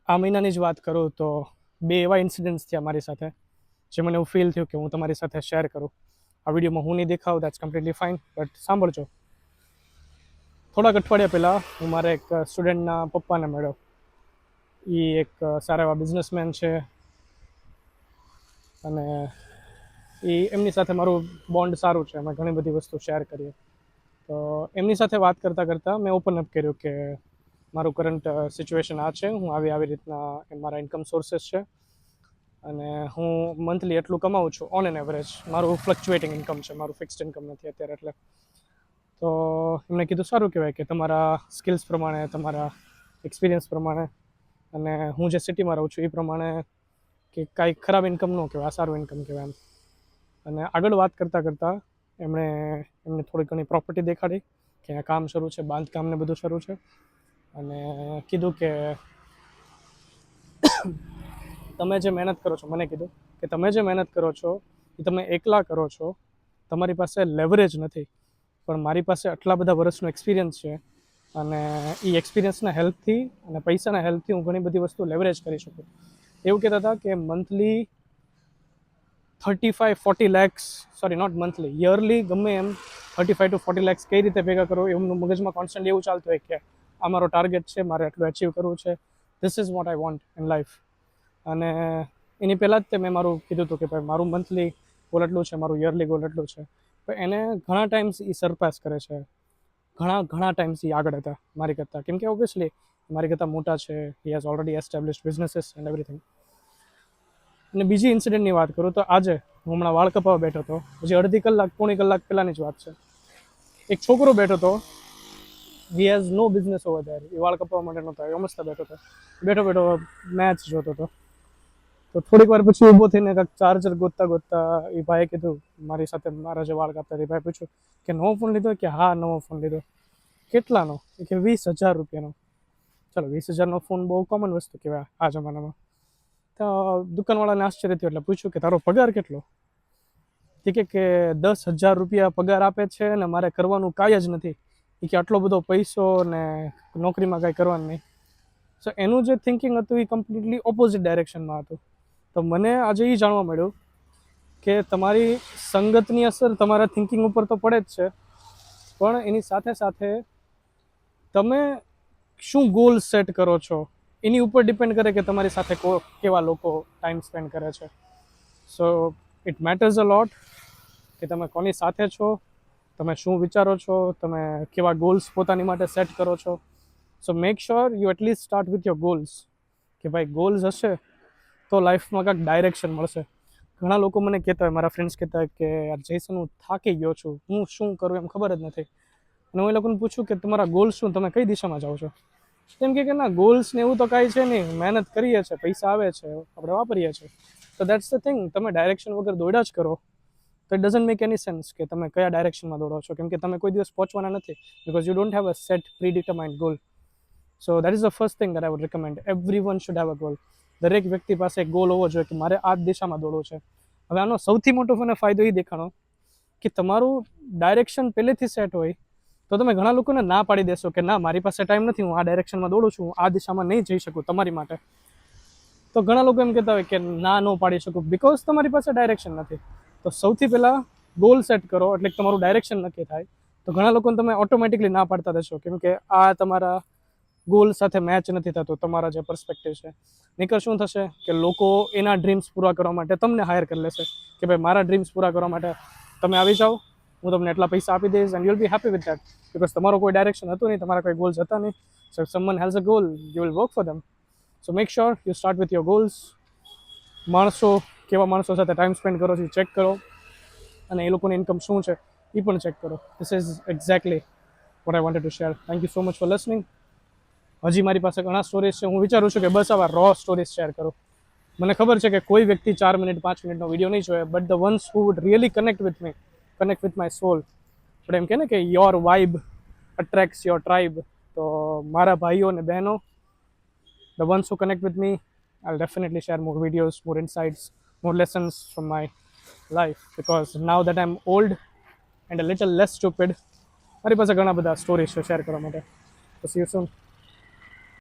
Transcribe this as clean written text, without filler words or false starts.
આ મહિનાની જ વાત કરું તો 2 એવા ઇન્સિડન્ટ્સ થયા મારી સાથે જે મને એવું ફીલ થયું કે હું તમારી સાથે શેર કરું. આ વિડીયોમાં હું નહીં દેખાવું, દેટ્સ કમ્પ્લીટલી ફાઇન, બટ સાંભળજો. થોડાક અઠવાડિયા પહેલાં હું મારા એક સ્ટુડન્ટના પપ્પાને મળ્યો. એ એક સારા એવા બિઝનેસમેન છે અને એમની સાથે મારું બોન્ડ સારું છે. અમે ઘણી બધી વસ્તુ શેર કરીએ. તો એમની સાથે વાત કરતાં કરતાં મેં ઓપન અપ કર્યું કે મારું કરંટ સિચ્યુએશન આ છે, હું આવી રીતના મારા ઇન્કમ સોર્सेस છે અને હું મંથલી એટલું કમાઉં છું ઓન એન એવરેજ. મારું ફ્લક્ચ્યુએટિંગ ઇન્કમ છે, મારું ફિક્સ્ડ ઇન્કમ નથી અત્યારે. એટલે તો એમણે કીધું સારું કહેવાય કે તમારા સ્કિલ્સ પ્રમાણે, તમારા એક્સપિરિયન્સ પ્રમાણે અને હું જે સિટીમાં રહું છું એ પ્રમાણે કે કાંઈ ખરાબ ઇન્કમ ન કહેવાય, આ સારું ઇન્કમ કહેવાય એમ. અને આગળ વાત કરતાં એમને થોડી ઘણી પ્રોપર્ટી દેખાડી કે અહીંયા કામ શરૂ છે, બાંધકામ ને બધું શરૂ છે. અને કીધું કે તમે જે મહેનત કરો છો, મને કીધું કે તમે જે મહેનત કરો છો એ તમે એકલા કરો છો, તમારી પાસે લેવરેજ નથી, પણ મારી પાસે આટલા બધા વર્ષનો એક્સપિરિયન્સ છે અને એ એક્સપિરિયન્સના હેલ્પથી અને પૈસાના હેલ્પથી હું ઘણી બધી વસ્તુ લેવરેજ કરી શકું. એવું કહેતા હતા કે monthly 35-40 lakhs, sorry not monthly, yearly ગમે એમ 35 to 40 lakhs કઈ રીતે ભેગા કરો, એમનું મગજમાં કોન્સ્ટન્ટલી એવું ચાલતું હોય કે આ મારો ટાર્ગેટ છે, મારે એટલું અચીવ કરવું છે, this is what I want in life. અને એની પહેલાં જ તે મેં મારું કીધું હતું કે ભાઈ મારું મંથલી ગોલ એટલું છે, મારું યરલી ગોલ એટલું છે. પણ એને ઘણા ટાઈમ્સ એ સરપાસ કરે છે, ઘણા ટાઈમ્સ એ આગળ હતા મારી કરતાં, કેમ કે ઓબ્વિયસલી મારી કરતાં મોટા છે. He has already established businesses and everything. અને બીજી ઇન્સિડન્ટની વાત કરું તો આજે હું હમણાં વાળ કપાવવા બેઠો હતો, હજી અડધી કલાક પોણી કલાક પહેલાંની જ વાત છે. એક છોકરો બેઠો હતો, he has no business over there. એ વાળ કપાવવા માટે નહોતો આવ્યો, મસ્ત બેઠો મેચ જોતો હતો. તો થોડીક વાર પછી ઊભો થઈને કાંઈક ચાર્જર ગોતતા એ ભાઈએ કીધું મારી સાથે, મારા જે વાળ કાપતા એ ભાઈ પૂછ્યું કે નવો ફોન લીધો? કે હા નવો ફોન લીધો. કેટલાનો? કે 20,000 રૂપિયાનો. ચલો 20,000નો ફોન બહુ કોમન વસ્તુ કહેવાય આ જમાનામાં. તો દુકાનવાળાને આશ્ચર્ય થયું એટલે પૂછ્યું કે તારો પગાર કેટલો? કે 10,000 રૂપિયા પગાર આપે છે ને મારે કરવાનું કાંઈ જ નથી. એ કે આટલો બધો પૈસો ને નોકરીમાં કાંઈ કરવાનું નહીં. સો એનું જે થિંકિંગ હતું એ કમ્પ્લીટલી ઓપોઝિટ ડાયરેક્શનમાં હતું. તો મને આજે એ જાણવા મળ્યું કે તમારી સંગતની અસર તમારા થિંકિંગ ઉપર તો પડે જ છે, પણ એની સાથે સાથે તમે શું ગોલ સેટ કરો છો એની ઉપર ડિપેન્ડ કરે કે તમારી સાથે કેવા લોકો ટાઈમ સ્પેન્ડ કરે છે. સો ઇટ મેટર્સ અ લોટ કે તમે કોની સાથે છો, તમે શું વિચારો છો, તમે કેવા ગોલ્સ પોતાની માટે સેટ કરો છો. So make sure you at least start with your goals. કે ભાઈ ગોલ્સ હશે તો લાઈફમાં કાંઈક ડાયરેક્શન મળશે. ઘણા લોકો મને કહેતા હોય, મારા ફ્રેન્ડ્સ કહેતા હોય કે યાર જૈસન હું થાકી ગયો છું, હું શું કરું એમ ખબર જ નથી. અને હું એ લોકોને પૂછું કે તમારા ગોલ્સ શું, તમે કઈ દિશામાં જાઓ છો? એમ કે ના ગોલ્સ ને એવું તો કાંઈ છે નહીં, મહેનત કરીએ છીએ, પૈસા આવે છે, આપણે વાપરીએ છીએ. તો દેટ્સ ધ થિંગ, તમે ડાયરેક્શન વગર દોડ્યા જ કરો તો it doesn't make any sense કે તમે કયા ડાયરેક્શનમાં દોડો છો, કેમ કે તમે કોઈ દિવસ પહોંચવાના નથી, because you don't have a set pre determined goal. So that is the first thing that I would recommend. Everyone should have a goal. દરેક વ્યક્તિ પાસે એક ગોલ હોવો જોઈએ કે મારે આ દિશામાં દોડવું છે. હવે આનો સૌથી મોટો મને ફાયદો એ દેખાણો કે તમારું ડાયરેક્શન પહેલેથી સેટ હોય તો તમે ઘણા લોકોને ના પાડી દેશો કે ના મારી પાસે ટાઈમ નથી, હું આ ડાયરેક્શનમાં દોડું છું, હું આ દિશામાં નહીં જઈ શકું તમારી માટે. તો ઘણા લોકો એમ કહેતા હોય કે ના ન પાડી શકું બિકોઝ તમારી પાસે ડાયરેક્શન નથી. તો સૌથી પહેલાં ગોલ સેટ કરો એટલે તમારું ડાયરેક્શન નક્કી થાય. તો ઘણા લોકોને તમે ઓટોમેટિકલી ના પાડતા રહેશો કેમ કે આ તમારા ગોલ સાથે મેચ નથી થતું, તમારા જે પર્સપેક્ટિવ છે. નહીંતર શું થશે કે લોકો એના ડ્રીમ્સ પૂરા કરવા માટે તમને હાયર કરી લેશે કે ભાઈ મારા ડ્રીમ્સ પૂરા કરવા માટે તમે આવી જાઓ, હું તમને એટલા પૈસા આપી દઈશ and you will be happy with that. Because તમારો કોઈ ડાયરેક્શન હતું નહીં, તમારા કોઈ ગોલ્સ હતા નહીં. સો if someone has a goal you will work for them. So make sure you start with your goals. કેવા માણસો સાથે ટાઈમ સ્પેન્ડ કરો છો ચેક કરો, અને એ લોકોની ઇન્કમ શું છે એ પણ ચેક કરો. This is exactly what I wanted to share. Thank you so much for listening. હજી મારી પાસે ઘણા સ્ટોરીઝ છે, હું વિચારું છું કે બસ આવા રો સ્ટોરીઝ શેર કરું. મને ખબર છે કે કોઈ વ્યક્તિ 4 મિનિટ 5 મિનિટનો વિડીયો નહીં જોવે, but the ones who would really connect with my soul. આપણે એમ કહે ને કે your vibe attracts your tribe. તો મારા ભાઈઓ અને બહેનો, the ones who connect with me, I'll definitely share more videos, more insights, more lessons from my life. Because now that I'm old and a little less stupid, મારી પાસે ઘણા બધા stories છે શેર કરવા માટે. So see you soon.